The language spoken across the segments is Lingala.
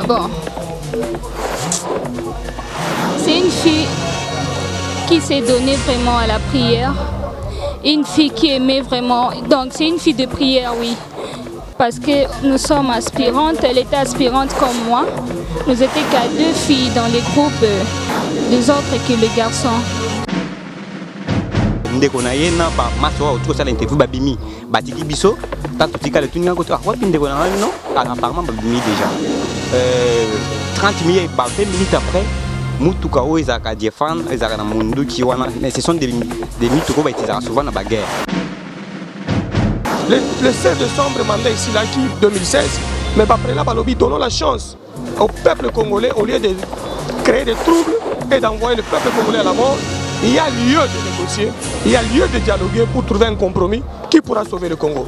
Bon. C'est une fille qui s'est donnée vraiment à la prière. Une fille qui aimait vraiment. Donc c'est une fille de prière, oui. Parce que nous sommes aspirantes, elle était aspirante comme moi. Nous étions qu'à 2 filles dans les groupes des autres que les garçons. Ndeko na ye na ba maso autour ça l'interview babimi batiki biso tant tika le tuninga ko quoi ndeko na non apparemment babimi déjà 30 minutes ba 20 minutes après mutuka o ezaka défendre ezaka na mundu ki wana mais ce sont des mythes ko ba itizaka souvent na bagarre. Le 16 décembre mandat ici là qui 2016 mais après là balobi donnons la chance au peuple congolais au lieu de créer des troubles et d'envoyer le peuple congolais à la mort. Il y a lieu de négocier, il y a lieu de dialoguer pour trouver un compromis qui pourra sauver le Congo.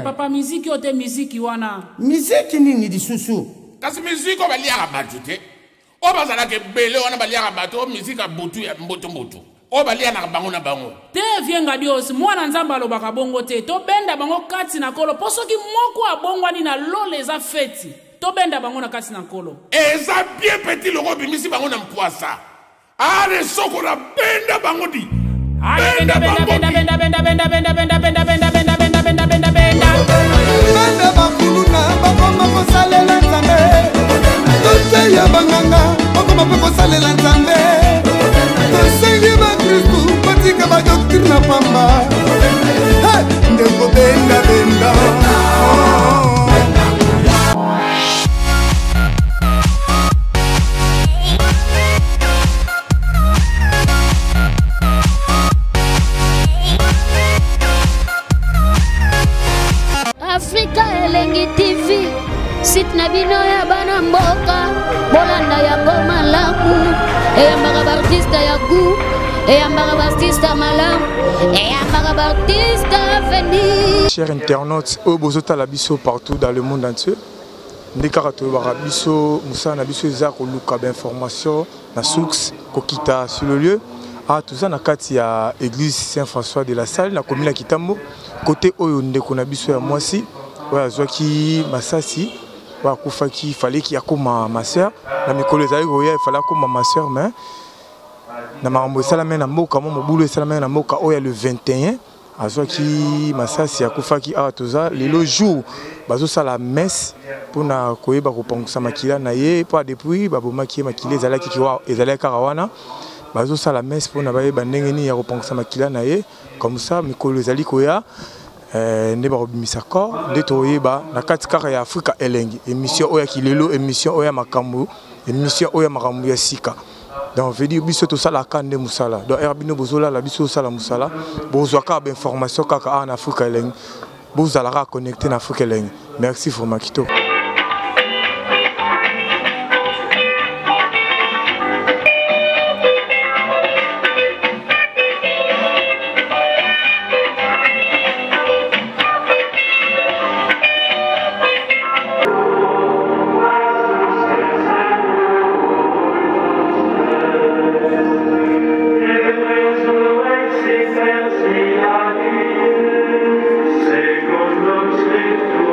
Papa miziki ote miziki wana. Miziki nini lisusu? Kasi miziki obaliaka batu te. Obazala ke bele wana baliaka batu miziki butu ya mboto. Obaliaka na bango na bango. Te vienga Dios mwana nzamba alobaka bongo te. To benda bango kati na kolo. Poso ki moko abongwani na lole za feti. To benda bango na kati na kolo. Eza bien petit loko bimisi bango na mkwasa. Ale soko na benda bango di. Benda bakuluna bakoma kosalela nzambe toteya banganga bakoma mpe kosalela nzambe tosengi bakristu batika badoktrine na pamba ndeko benda Africa Elengi TV site na bino ya bana mboka bolanda ya goma laku eyambaka baartiste ya gu eyambaka baartiste malamu eyambaka baartiste veni. Chers internautes au bozotala biso partout dans le monde entier ndekaka toyebaka biso mosala na biso eza koluka bainformation na source kokita sur le lieu toza na kati ya église Saint-François de la Salle na commune ya Kitambo côté oyo ndeko na biso ya mwasi oyo azwaki masasi akufaki fallait qu'il akoma ma sœur na mikolo ezali koya il fallait akoma ma sœur mais na makambo esalami na mboka mo mobulu esalami na mboka oyo le 21 azwaki masasi akufaki awa toza lelo jour bazosala messe mpona koyeba kopangwisa makila na ye mpo depuis babomaki ye makila ezalaki kaka wana bazosala messe mpona bayeba ndenge nini ya kopangwisa makila na ye comme ça mikolo ezali koya nde bakobimisa corps nde toyeba na kati kaka ya Afrika Elengi émission oyo ya kilelo émission oyo ya makambo émission oyo ya makambo ya sika donc veut dire biso tosalaka nde musala donc erbino bozolala biso osala musala bozwaka bainformation kaka en Afrika Elengi bozalaka connecté na Afrika Elengi. Merci for makito. Secondo scritto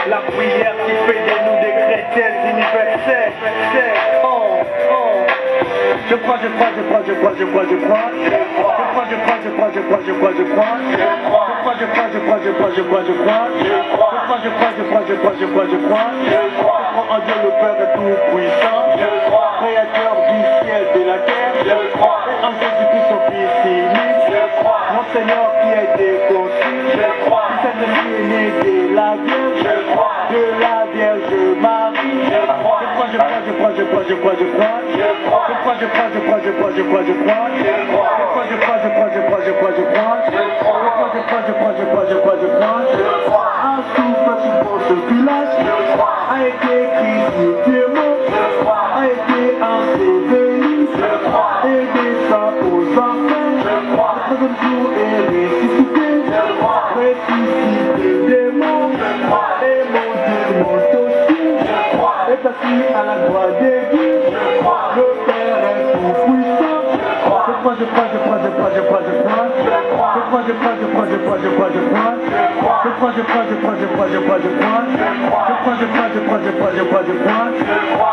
La prière qui fait de nous des chrétiens universels. Je crois. En Dieu le Père tout-puissant, créateur du ciel et de la terre, et en Jésus-Christ son Fils unique, mon Seigneur qui a été conçu, qui s'est né de la Vierge Marie. Je a été crucifié, a été enseveli, et descend aux enfers, le troisième jour est ressuscité des morts, et mon Dieu monte aussi, est assis à la droite de Dieu, le Père est tout puissant. Je crois.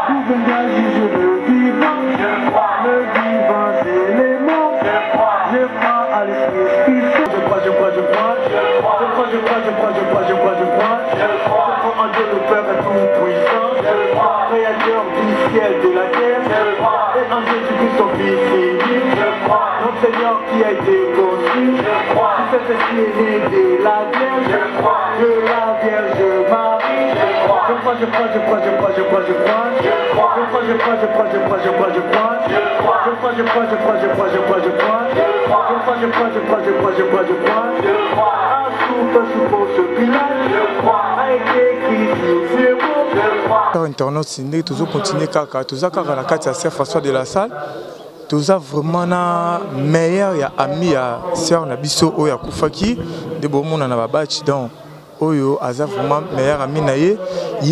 Tout viendra juger le vivant c'est les morts. Je crois à l'Esprit Christ. Je crois. Je crois en Dieu le Père tout puissant, créateur du ciel et de la terre, et en Jésus-Christ son Fils unique, mon Seigneur qui a été conçu, qui s'est né de la Vierge Marie. Je internautes nous toujours continuer kaka toza kaka na kati ya Sœur François de la Salle toza vraiment na meilleur ya ami ya sœur na biso oyo akufaki de bomona na babachi donc oyo aza vraiment meilleur ami na ye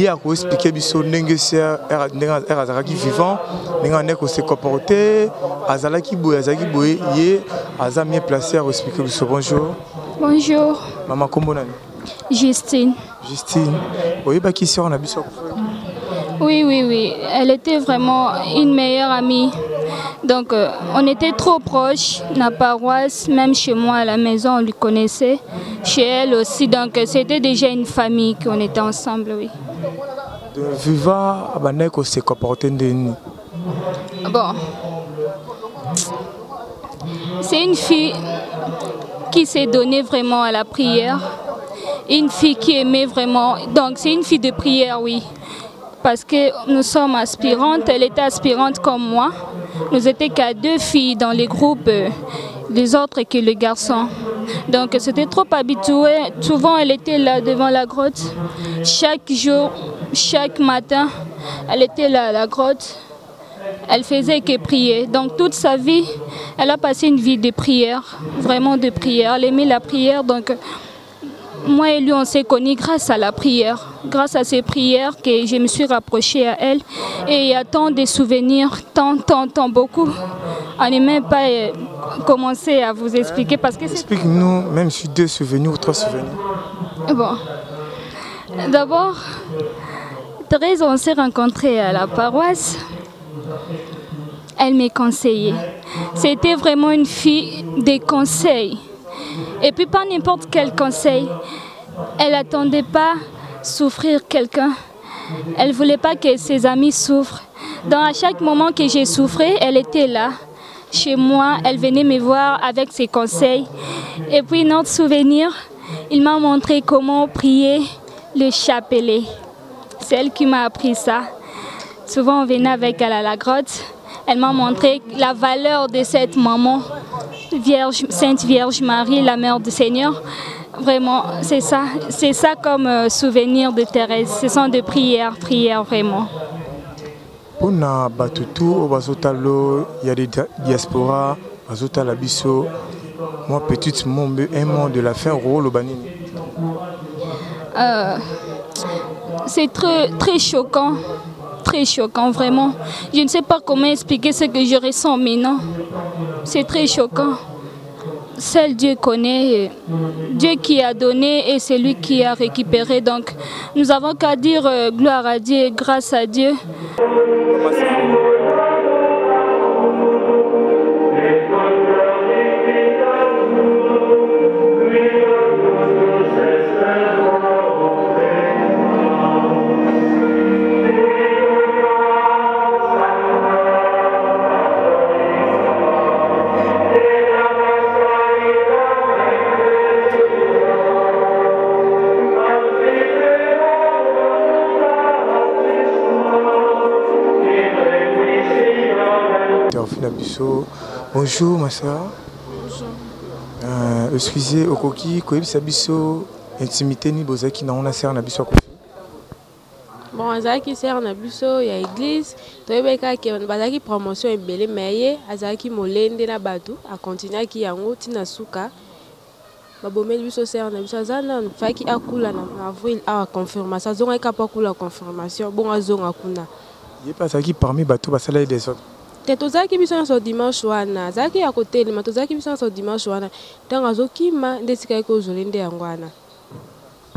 a ko expliquer biso ndenge sœur azalaki vivant ndenge ane ko se comporter azalaki boye ye aza mieux placé à expliquer biso. Bonjour. Bonjour. Maman kombo nani? Justine. Oui, bah qui sort en abus. Oui. Elle était vraiment une meilleure amie. Donc, on était trop proches, la paroisse, même chez moi à la maison, on lui connaissait. Chez elle aussi, donc c'était déjà une famille qu'on était ensemble, oui. De Viva, Abaneko s'est comporté de nous. Bon. C'est une fille qui s'est donnée vraiment à la prière. Une fille qui aimait vraiment. Donc, c'est une fille de prière, oui. Parce que nous sommes aspirantes, elle était aspirante comme moi. Nous étions qu'à 2 filles dans les groupes, les autres que les garçons. Donc c'était trop habitué. Souvent elle était là devant la grotte. Chaque jour, chaque matin, elle était là à la grotte. Elle faisait que prier. Donc toute sa vie, elle a passé une vie de prière, vraiment de prière. Elle aimait la prière. Donc moi et lui, on s'est connus grâce à la prière. Grâce à ces prières que je me suis rapprochée à elle. Et il y a tant de souvenirs, tant, beaucoup. On n'est même pas commencé à vous expliquer parce que c'est... Explique-nous, même si 2 souvenirs ou 3 souvenirs. Bon. D'abord, Thérèse, on s'est rencontrés à la paroisse. Elle m'a conseillé. C'était vraiment une fille des conseils. Et puis pas n'importe quel conseil. Elle n'attendait pas souffrir quelqu'un. Elle ne voulait pas que ses amis souffrent. Donc à chaque moment que j'ai souffert, elle était là. Chez moi, elle venait me voir avec ses conseils. Et puis notre souvenir, il m'a montré comment prier le chapelet. C'est elle qui m'a appris ça. Souvent on venait avec elle à la grotte. Elle m'a montré la valeur de cette maman. Sainte Vierge Marie, la mère du Seigneur. Vraiment, c'est ça comme souvenir de Thérèse. Ce sont des prières vraiment. Pour na batutu au bazotalo, il y a des diasporas, bazotala biso. Moi petite un mot de la fin rôle au banini. C'est très choquant. Très choquant, vraiment. Je ne sais pas comment expliquer ce que je ressens maintenant. C'est très choquant. seul Dieu connaît, Dieu qui a donné et c'est lui qui a récupéré. Donc nous avons qu'à dire gloire à Dieu et grâce à Dieu. Bonjour ma soeur. Bonjour. Excusez Okoki, Koyebi Sabiso, intimité ni bozaki na on a serre na biso. Bon, azaki serre na biso ya église, toyebeka ke bazaki promotion ebele meye, azaki molende na batu, a continuer ki yango tina suka. Babomeli biso serre na biso azana faki akula na avril a confirmation, azonga ka pa kula confirmation, bon azonga kuna. Yé pas azaki parmi batu basala des autres. Tozaki biso na so dimanche wana, zaki ya kotel, ma tozaki biso na so dimanche wana. Tanga zokima ndesika ko zolende yangwana.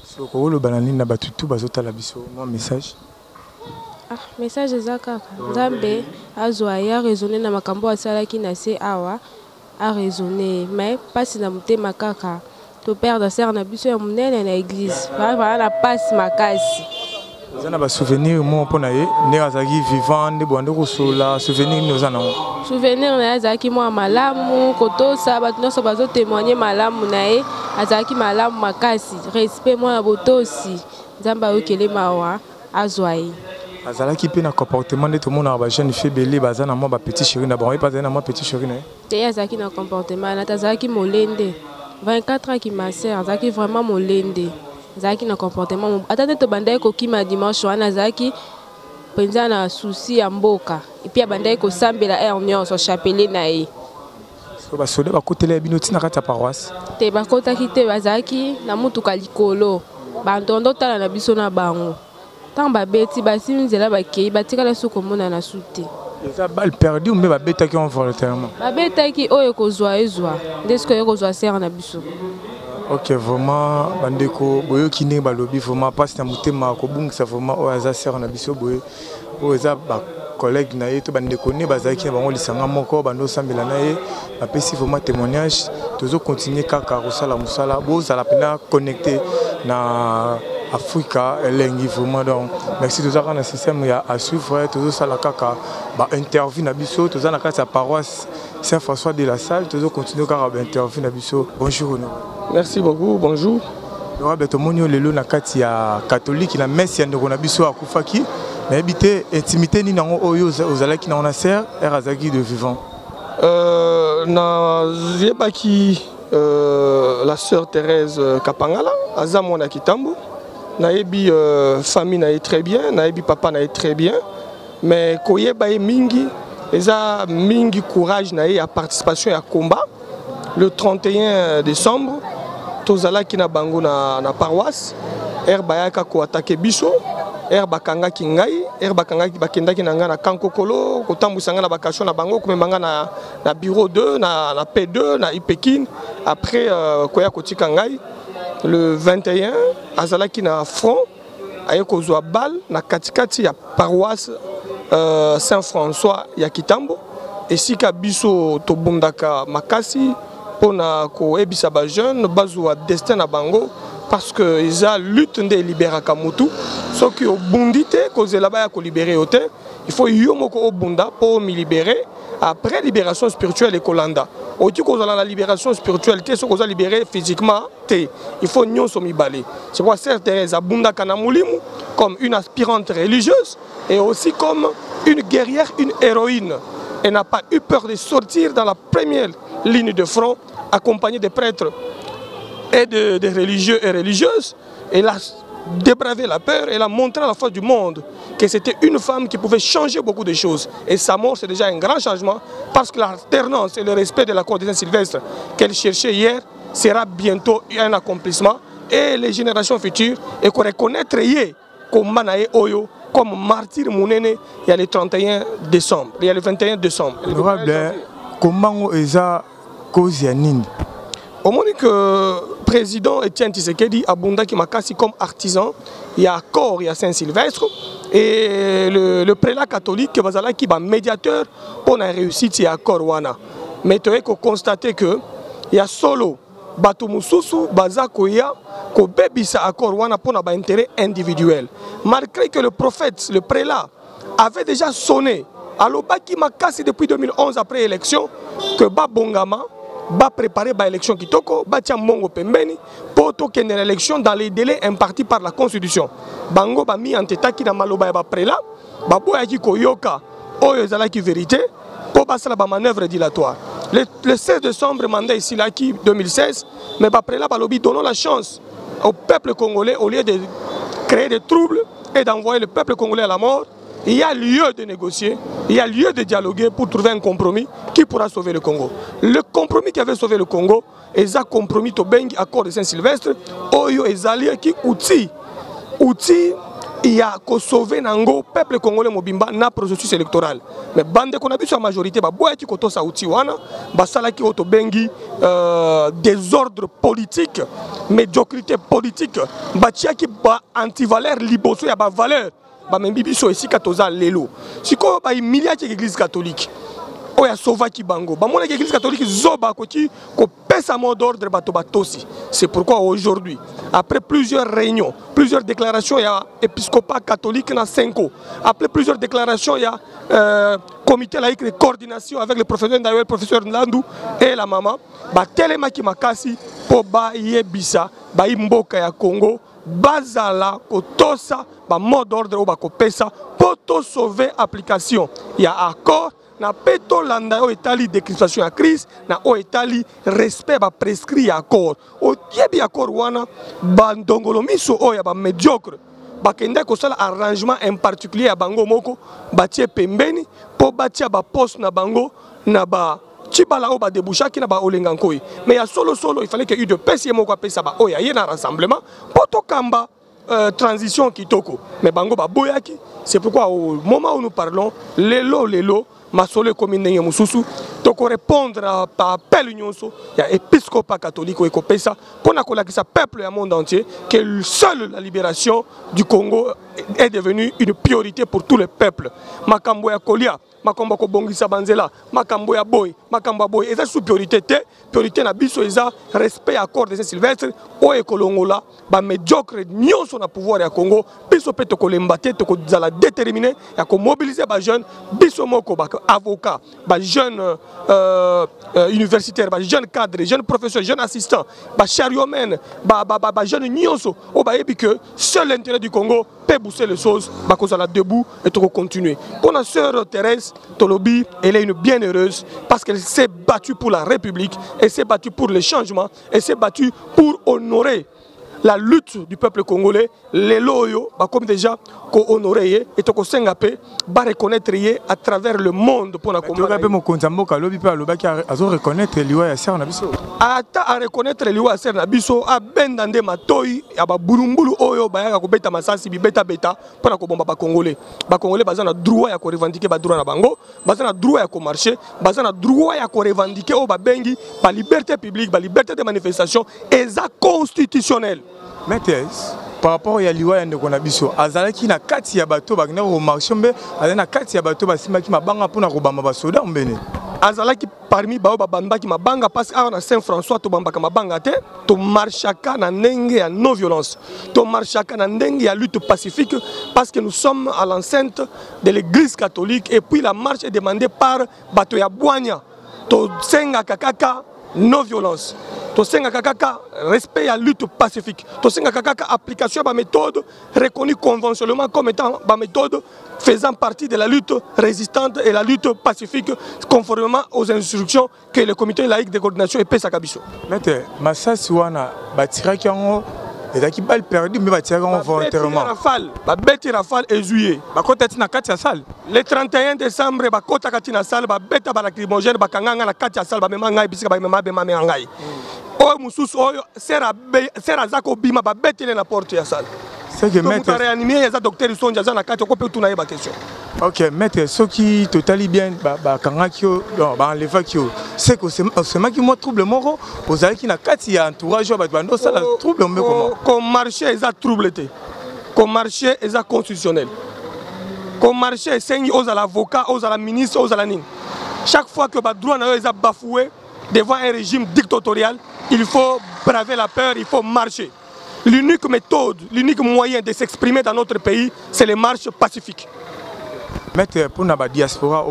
So ko lo banani na batutu bazota la biso, moi message. Ah, message ezaka kaka. Nzambe azwa ya raisonner na makambo asalaki na se awa, a raisonner, mais pasi na mutema kaka. To perdre serre na biso ya munene na église. Ba na passe makasi. Vous avez souvenir moi pour naïe, né azaki vivant, ne boande kosola, souvenir nous en avons. Souvenir na azaki moi malamu, koto sa batno so bazo témoigner malamu naïe, azaki malamu makasi, respect moi botosi, nzamba okele mawa azwai. Azalaki pe na comportement de tout le monde a ba jeune fille belé bazana moi ba petit chéri na bon pas na moi petit chéri naïe. Te azaki na comportement na azaki molende. 24 ans qui ma sœur, azaki vraiment molende. Zaki na comportement atande to bandaye ko kima dimanche wana zaki penza na souci ya mboka et puis bandaye ko sambela union so chapelet na ye so ba soda ba kotela bino tina kata paroisse te ba kota kite bazaki na mutuka likolo ba ndondo tala na biso na bango tant ba beti ba simzela ba kei ba tikala soko mona na sute eza balle perdu mais ba beta ki on volontairement ba beta ki oyo ko zwa ezwa ndesko yo ko zwa serre na biso. Ok, vraiment, bandeko, boyo kine balobi vraiment pas na mutema ko bungisa vraiment o aza serre na biso boyo o eza ba collègue na ye to bandeko ne bazaki bango lisanga moko bando sambela na ye ba pesi vraiment témoignage tozo continuer kaka kosala musala bo za la pena connecté na Africa elengi vraiment donc merci tozo kana système ya à suivre tozo sala kaka ba interview na biso tozo na kati ya paroisse Saint-François de la Salle tozo continuer kaka ba interview na biso. Bonjour. Merci beaucoup, bonjour. Le rabbin Tomonio lelo na kati ya catholique na messe ya ndeko na biso akufaki na habité intimité ni nango oyo ozalaki na ona ser erazaki de vivant. Na yebaki la sœur Thérèse Kapangala aza mwana kitambo na yebi famille na très bien na yebi papa na très bien mais koyeba ye mingi eza mingi courage na ye à participation à combat le 31 décembre tozalaki na bango na paroisse bayaka ko attaquer biso bakangaki ngai bakangaki bakendaki na nga na kankokolo kotambusanga na bakasho na bango komembanga na bureau 2 na P2 na Ipekin après koya kotika ngai le 21 azalaki na front aye kozwa balle na katikati ya paroisse Saint-François ya Kitambo esika biso tobundaka makasi pona ko ebisa ba jeune bazwa destin na bango parce que isa lutte nde libéraka mutu soki obundite kozela ba ya ko libérer ote il faut yomoko obunda pour me libérer après libération spirituelle et kolanda oti kozala la libération spirituelle te so kozala libérer physiquement te il faut nyonso mibale c'est pourquoi Sœur Thérèse abunda kana mulimu comme une aspirante religieuse et aussi comme une guerrière, une héroïne. Elle n'a pas eu peur de sortir dans la première ligne de front, accompagnée des prêtres et des religieux et religieuses. Elle a débravé la peur, elle a montré à la face du monde que c'était une femme qui pouvait changer beaucoup de choses. Et sa mort, c'est déjà un grand changement, parce que l'alternance et le respect de la cour des Saint-Sylvestre qu'elle cherchait hier sera bientôt un accomplissement. Et les générations futures, et qu'on reconnaître hier comme Manae Oyo, comme martyr Mounene, il y a le 31 décembre. Il y a le 21 décembre. Comment est-ce cause yanine? Au moment que le président Etienne Tshisekedi a Bundaki Makasi comme artisan, il y a accord, il y a Saint-Sylvestre, et le prélat catholique qui est un médiateur pour la réussite, il y a accord. Mais tu as constaté que il y a solo Bato Mususu, Bazako ya, ko bebisa accord wana pour un intérêt individuel. Malgré que le prophète, le prélat, avait déjà sonné à l'Obaki Makasi depuis 2011 après l'élection, que Babongama va préparer l'élection Kitoko, Batia Mongo Pembeni, pour tourner l'élection dans les délais impartis par la Constitution. Bango ba mi en tête qui na maloba ba prélat, baboya ki koyoka, oyo ezalaki vérité, pour passer la manœuvre dilatoire. Le 16 décembre, mandat ici là qui 2016, mais après là, Balobi donnons la chance au peuple congolais au lieu de créer des troubles et d'envoyer le peuple congolais à la mort. Il y a lieu de négocier, il y a lieu de dialoguer pour trouver un compromis qui pourra sauver le Congo. Le compromis qui avait sauvé le Congo, c'est un compromis au Bengi, accord de Saint-Sylvestre, Oyo et Zali qui outil, il y a qu'au sauver le peuple congolais mobimba na processus électoral. Mais bande qu'on a vu sur la majorité, bah boya qui koto sa outil wana, bah sala qui auto bengi désordre politique, médiocrité politique, bah tia qui bah anti-valeur liboso ya bah valeur, bah même bibiso ici katoza lelo. Si quoi bah milliard qui église catholique. Oya sauva ki bango. Bah mon église catholique zoba koti ko pèse à mot d'ordre bato batosi. C'est pourquoi aujourd'hui, après plusieurs réunions, plusieurs déclarations, il y a épiscopat catholique dans 5 ans. Après plusieurs déclarations, il y a comité laïque de coordination avec le professeur Ndayo, le professeur Nlandou et la maman. Bah telema ki makasi po ba yebisa ba imboka ya Congo. Bazala kotosa ba mot d'ordre ba ko pesa pour to sauver application. Il y a accord. Na peto landa o etali décrispation à crise na o etali respect ba prescrit accord o diebi accord wana ba ndongolo miso o ya ba médiocre ba kende ko sala arrangement en particulier à bango moko ba tie pembeni po ba tia ba poste na bango na ba tibala o ba déboucha ki na ba olenga nkoi mais ya solo il fallait que eu de pesi moko pesa ba o ya yena rassemblement poto kamba transition kitoko mais bango ba boyaki. C'est pourquoi au moment où nous parlons lelo Masole commune Mususu, toko répondre à appel nyonso, il y a épiscopat catholique ou pesa pour que ce peuple et le monde entier que seule la libération du Congo est devenue une priorité pour tous les peuples. Makambo ya Kolia, makambo ko bongisa banzela, makambo ya boy, et ça sous priorité na biso eza respect accord de Saint-Sylvestre o ekolongola ba médiocre nyonso na pouvoir ya Congo biso pe to kolembate to ko zala déterminer ya ko mobiliser ba jeune biso moko ba avocat ba jeune universitaire ba jeune cadre jeune professeur jeune assistant ba chariomen ba jeune nyonso o ba yebi que seul l'intérêt du Congo peut booster les choses ba ko zala debout et to continuer. Pour la sœur Thérèse Tolobi, elle est une bienheureuse parce qu'elle s'est battue pour la République, elle s'est battue pour le changement, elle s'est battue pour honorer la lutte du peuple congolais, les loyaux, comme déjà, qu'on honorer et qu'on s'engapé, reconnaître à travers le monde pour la combattre. Tu reconnaître l'Iwa Yasser Nabiso. À reconnaître l'Iwa Yasser Nabiso, à Bendande Matoy, à Burumbulu Oyo, à Beta Masasi, Beta pour la combattre Congolais. Les Congolais, ils ont droit à revendiquer le droit à Bango, ils ont droit à marcher, ils ont droit à revendiquer la liberté publique, la liberté de manifestation, et ça constitutionnel. Maîtresse, par rapport à l'Iwa Yandekonabiso, Azalaki na kati ya bato bagna au marché mbe, azana kati ya bato basima ki mabanga pona kobamba basoda mbene. Azalaki parmi bao babamba ki mabanga parce que na Saint-François to bamba ka mabanga te, to marchaka na ndenge ya non violence. To marchaka na ndenge ya lutte pacifique parce que nous sommes à l'enceinte de l'église catholique et puis la marche est demandée par bato ya Bwanya. To senga kakaka non violence. Tosenga kakaka respect à la lutte pacifique. Tosenga kakaka application de la méthode reconnue conventionnellement comme étant la méthode faisant partie de la lutte résistante et la lutte pacifique conformément aux instructions que le comité laïque de coordination et PESA Kabiso. Maître, Massasi wana batiraki yango ezaki balle perdu mais batiraki yango volontairement. Babeti Rafale et juillet. Bakotati na kati ya salle. Le 31 décembre bakota kati na salle babeta balacrymogène bakanganga na kati ya salle bamema ngai bisika bamema bema ngai. Oyo mususu oyo sera zako bima ba betele na porte ya salle. C'est que maître réanimé ya docteur Sonja za na kati ko pe tuna yeba question. Ok, maître, ce qui totalement bien, c'est que c'est moi qui me trouble moro, vous avez qui n'a qu'à y entourage, ça la trouble comment? Comme marché, ils ont troublé. Comme marché, ils ont constitutionnel. Comme marché, c'est aux avocats, aux ministres, aux alanines. Chaque fois que le droit est bafoué devant un régime dictatorial, il faut braver la peur, il faut marcher. L'unique méthode, l'unique moyen de s'exprimer dans notre pays, c'est les marches pacifiques. Maître, pour la diaspora,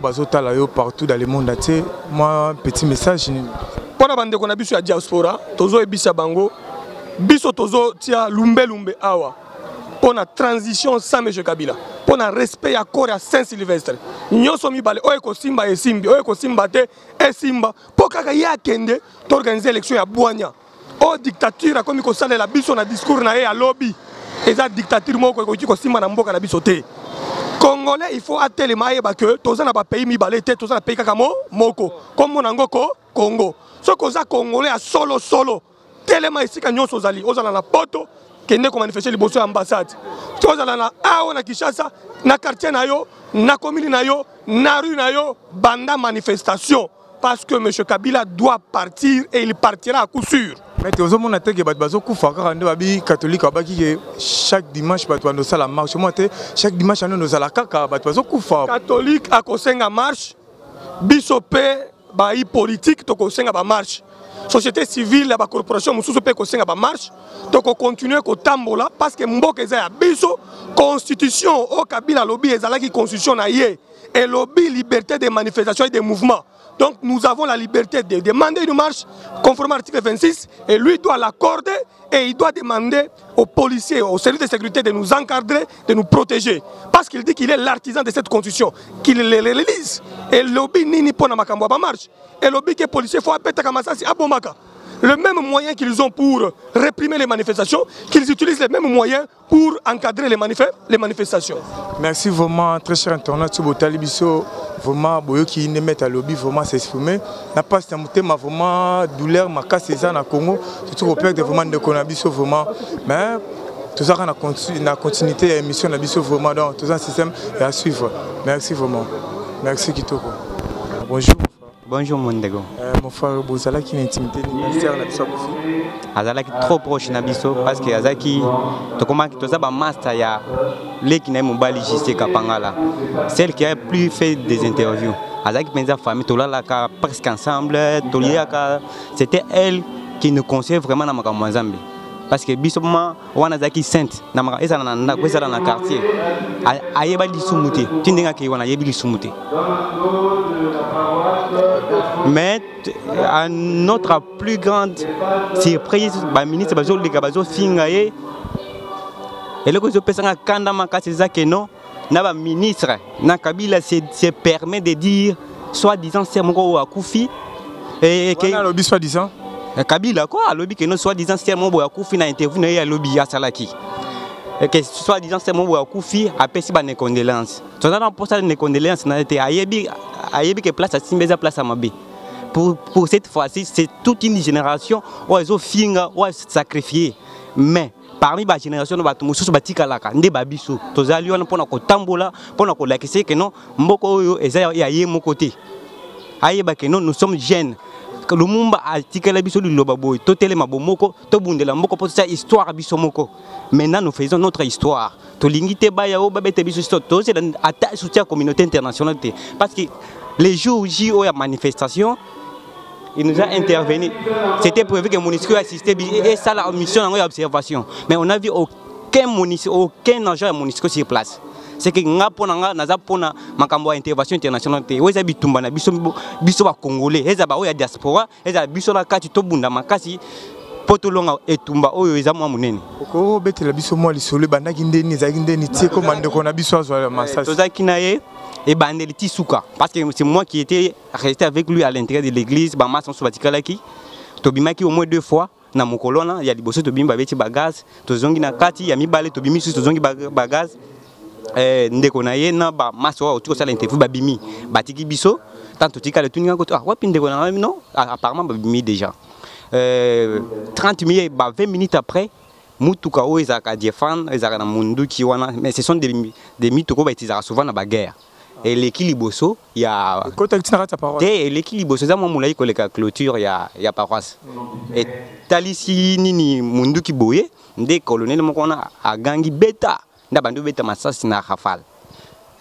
partout dans le monde entier, moi, un petit message. Pour la diaspora, tozo ebisa bango, biso tozo tia lumbe awa. Pour la transition sans M. Kabila, pour le respect à corps à Saint-Sylvestre. Nous sommes allés au Simba et Simbi, au Simba et Simba, pour qu'il y ait organiser l'élection à Boigna. Au dictature, comme il y a la biso na discours à lobby, et la dictature, moi, ko Simba na mboka na bisoté. Congolais, il faut atteler les mailles que tous les pays mi balete, tous les pays kakamo moko, comme mon angoko Congo. Ce que les Congolais a solo, tellement ici que nous sommes allés, aux la poto. Qui ne manifester les besoins ambassade. Tu vois là na Kinshasa, na quartier na yo, na commune na yo, na rue na yo, banda manifestation parce que M. Kabila doit partir et il partira à coup sûr. Mais tu as montré que bazo kufa quand catholique chaque dimanche bato ça la marche. Moi chaque dimanche nous allons la kaka bazo kufa. Catholique a kosenga marche, bisopé baï politique to kosenga ba marche. Société civile, la corporation, nous sommes en marche, donc on continue à tambola parce que Mboka est à biso, constitution au Kabila lobby est à la constitution et lobby liberté de manifestation et de mouvement. Donc nous avons la liberté de demander une marche conformément à l'article 26 et lui doit l'accorder et il doit demander aux policiers, aux services de sécurité de nous encadrer, de nous protéger. Parce qu'il dit qu'il est l'artisan de cette constitution, qu'il les réalise. Et le lobby nini pour la marche. Et le lobby que les policiers font appeler à Bomaka. Le même moyen qu'ils ont pour réprimer les manifestations, qu'ils utilisent les mêmes moyens pour encadrer les manifestations. Merci vraiment, très cher internaute, sur votre Talibiso. Vraiment, qui ne met à lobby, vraiment s'exprimer. N'a pas vraiment douleur, ma casse c'est ça dans Congo. Surtout au père de vraiment de Konabiso, vraiment. Mais tout ça, on a continuité à l'émission Nabiso, vraiment, donc tout ça, système est à suivre. Merci vraiment. Merci Kitoko. Bonjour. Bonjour Mondego. Mon frère Bozala qui est intimité ministère Nabiso Kofi. Azalaki trop proche Nabiso parce que Azaki to comment que ça ba master ya les qui n'aiment pas JC Kapangala. Celle qui a plus fait des interviews. Azaki pensa famille to là presque ensemble, to liaka c'était elle qui nous conseille vraiment dans ma Zambie. Parce que bisoma wana zaki sainte na maka eza na kwesa na quartier ayeba lisumuté tindinga ke wana yebi lisumuté. Mais à notre plus grande surprise ba ministre bazo leka bazo fingaye eloko zo pesanga kanda makasi zake non na ba ministre na Kabila se permet de dire soi-disant c'est moko akufi et que wana lobi soi-disant Kabila quoi lobby que non soi-disant c'est mon boya kufi na interview na ya lobby ya salaki et que soi-disant c'est mon boya kufi après si ba ne condoléances tout ça pour ça ne condoléances na été ayebi que place à Simbeza place à Mabe pour cette fois-ci c'est toute une génération où ils ont finga ou sacrifié mais parmi la génération de bato mususu batika laka nde babiso tozali wana pona ko tambola pona ko lakise que non mboko oyo eza ya ye mon côté ayeba que non nous sommes jeunes. Le Mumba a tika la biso du lobaboy, totele mabomoko, to bundela moko pour cette histoire bisomoko. Maintenant nous faisons notre histoire. To lingite baya o babete biso histoire, to c'est attaque soutien communauté internationale parce que les jours où il y a manifestation, il nous a intervenu. C'était prévu que MONUSCO assistait et ça la mission en observation. Mais on n'a vu aucun agent à MONUSCO sur place. C'est que nga pona naza pona makambo intervention internationale te weza bitumba na biso ba congolais eza ba oya diaspora eza biso la kati to bunda makasi potolonga etumba oyo eza mwa munene oko betela biso mwa lisolo bandaki ndeni ezaki ndeni tie ko mandeko na biso azwa masasi tozaki na ye et bandeli tisuka parce que c'est moi qui étais resté avec lui à l'intérieur de l'église ba mason subatikalaki tobimaki au moins 2 fois na mokolona ya liboso tobimba beti bagaz tozongi na kati ya mibale tobimi su tozongi bagaz ndeko na ye na ba maso wa otiko sala interview babimi batiki biso tanto tika le tuninga ko wapi ndeko na non apparemment babimi déjà 30 minutes 20 minutes après mutuka o ezaka défendre ezaka na mundu ki wana mais ce sont des mythes ko ba itizaka souvent na baguerre et l'équilibre bosso il y a côté tina ta paroisse et l'équilibre bosso za mo mulai ko leka clôture ya paroisse et talisi nini mundu ki boye nde colonel moko na agangi beta nda bandu beta masasi na rafale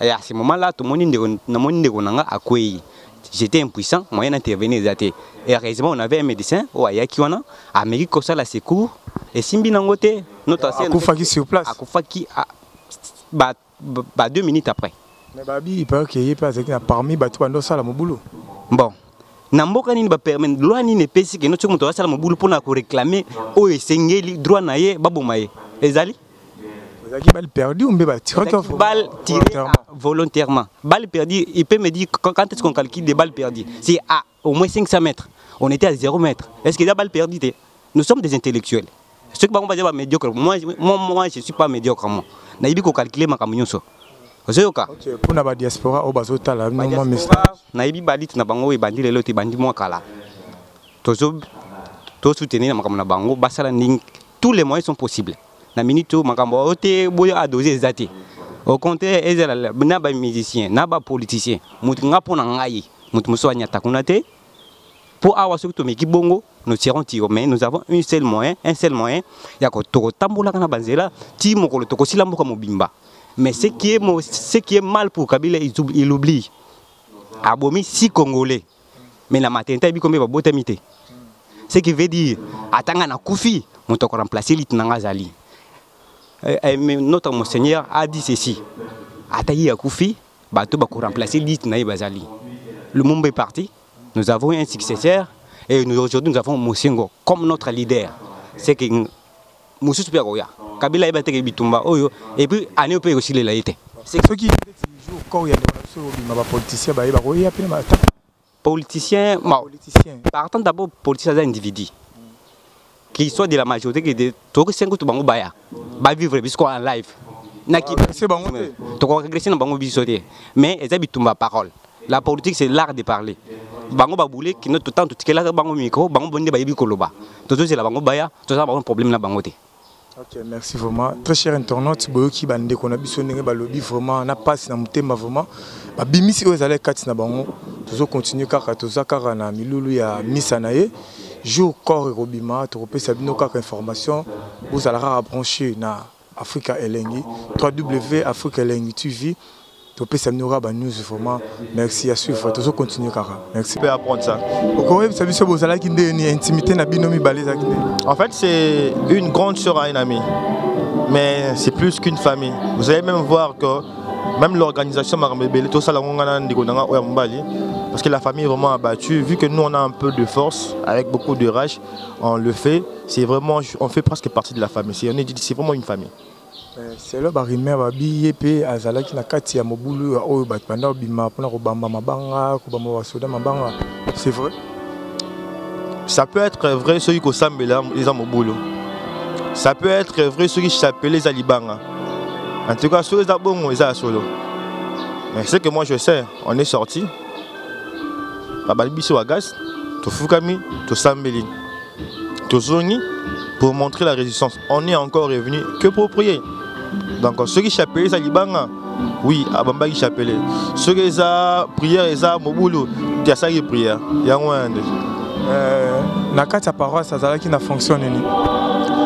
et à ce moment là tout le monde na moni ndeko nanga akwei j'étais impuissant moyen d'intervenir zaté et heureusement on avait un médecin o ayaki wana Amérique ko ça la secours et simbi nangote notre ancien akufaki sur place akufaki ba 2 minutes après mais babi il paraît qu'il y a parmi batu bando sala mobulu bon na mboka nini ba permettre loi ni ne pesi que notre moto sala mobulu pour na ko réclamer o esengeli droit na ye baboma ye ezali Zaki balle perdue ou bien balle tirée volontairement. Balle perdue, il peut me dire quand est-ce qu'on calcule des balles perdues? C'est à au moins 500 mètres. On était à 0 mètre. Est-ce qu'il y a des balles perdues? Nous sommes des intellectuels. Ceux qui vont dire médiocre, moi je ne suis pas médiocre. Moi. Je vais calculer ma camion. Ok, pour la diaspora, au bazota là, non moi message. Naibi balit na bango e bandi lelo te bandi moi kala. Tozo to soutenir na makambo na bango basala ning tous les moyens sont possibles. Na minute makambo ote boya adoser zati. Au contraire, ezala na ba musicien, na ba politicien, mutu nga pona ngai, mutu muso anyata kunate. Pour avoir ce que tu bongo, nous tirons tiro, mais nous avons un seul moyen, ya ko toko tambola kana banzela, ti mokolo toko silambo ka mobimba. Mais ce qui est mal pour Kabila, il oublie. Abomi si congolais. Mais la maternité bi kombe ba botamité. Ce qui veut dire atanga na kufi, mutoko remplacer litnanga zali. Notre monseigneur a dit ceci. Atayi ya kufi, bato ba ko remplacer litna bazali. Le monde est parti. Nous avons un successeur et aujourd'hui nous avons Mosengo comme notre leader. C'est que Moussou Péroya, Kabila est bitumba oyo et puis année peut aussi les laïté. C'est ceux qui jouent encore il y a des politiciens ba ba roya pe ma politicien partant d'abord politicien individu qui soit de la majorité que de tout 5 to bango baya ba vivre puisqu'on en live na qui c'est bango to ko régresser na bango bisoté mais eza bitumba parole. La politique c'est l'art de parler. Bango baboulé qui notre temps tout là bango micro bango bonde ba yebi koloba. Tout c'est la bango baya, tout ça un problème na bango té. OK, merci vraiment. Très cher internaute, boyoki bande ko na biso ndenge ba lobby vraiment na passe na mutema vraiment. Ba bimisi ozale kati na bango. Toujours continuer kaka to zakara na milulu ya misanaye. Jour corps robima to kopesa bino kaka information. Vous allez brancher na Africa Elengi, www.africa Elengi TV. Tu peux s'amener au news vraiment. Merci à suivre. Tu peux continuer Kara. Merci. Tu peux apprendre ça. En fait, c'est une grande sœur à une amie. Mais c'est plus qu'une famille. Vous allez même voir que même l'organisation Marambébélé, tout ça, parce que la famille est vraiment abattue. Vu que nous, on a un peu de force, avec beaucoup de rage, on le fait. C'est vraiment, on fait presque partie de la famille. C'est vraiment une famille. C'est là barimé babi pe azala ki na kati ya mobulu oyo batbanda obima pona ko bamba mabanga ko bamba wasoda mabanga c'est vrai. Ça peut être vrai ceux qui sambela les mobulu. Ça peut être vrai ceux qui s'appellent les alibanga. En tout cas ceux qui bon ils solo. Mais ce que moi je sais, on est sorti babalibiso agas to fukami to sambeli to zoni pour montrer la résistance. On est encore revenu que pour prier. Donc ceux qui chapelaient ça libanga, oui, abamba qui chapelaient. Ceux qui ont prière et ça mobulu, il y a ça qui prière. Il y a moins de. Nakata paroisse ça qui n'a fonctionné ni.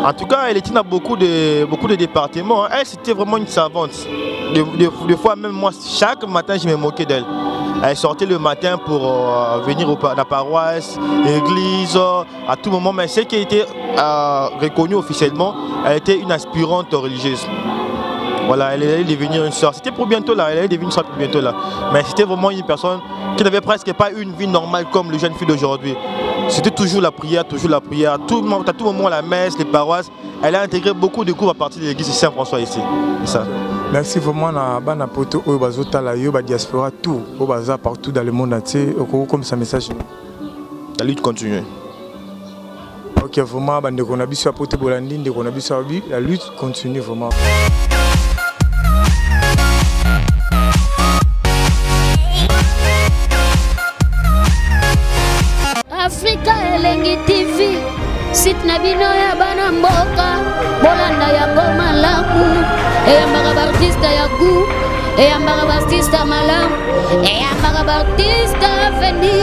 En tout cas, elle était dans beaucoup de départements. Elle c'était vraiment une savante. Des fois même moi chaque matin je me moquais d'elle. Elle sortait le matin pour venir à la paroisse, l'église, à tout moment. Mais ce qui a été reconnu officiellement, elle était une aspirante religieuse. Voilà, elle allait devenir une sœur. C'était pour bientôt là, elle allait devenir une sœur pour bientôt là. Mais c'était vraiment une personne qui n'avait presque pas une vie normale comme les jeunes filles d'aujourd'hui. C'était toujours la prière, toujours la prière. À tout moment, la messe, les paroisses. Elle a intégré beaucoup de groupes à partir de l'église de Saint-François ici. C'est ça. Merci vraiment na bana poto oyo bazotala yo ba diaspora tout au bazar partout dans le monde entier comme ça message. La lutte continue. OK, vraiment bande ko na biso poto bolandi ndeko na biso abi la lutte continue vraiment. Africa Elengi TV, site na bino ya bana mboka bolanda yango malamu eyambaka baartiste ya gu eyambaka baartiste malamu eyambaka baartiste veni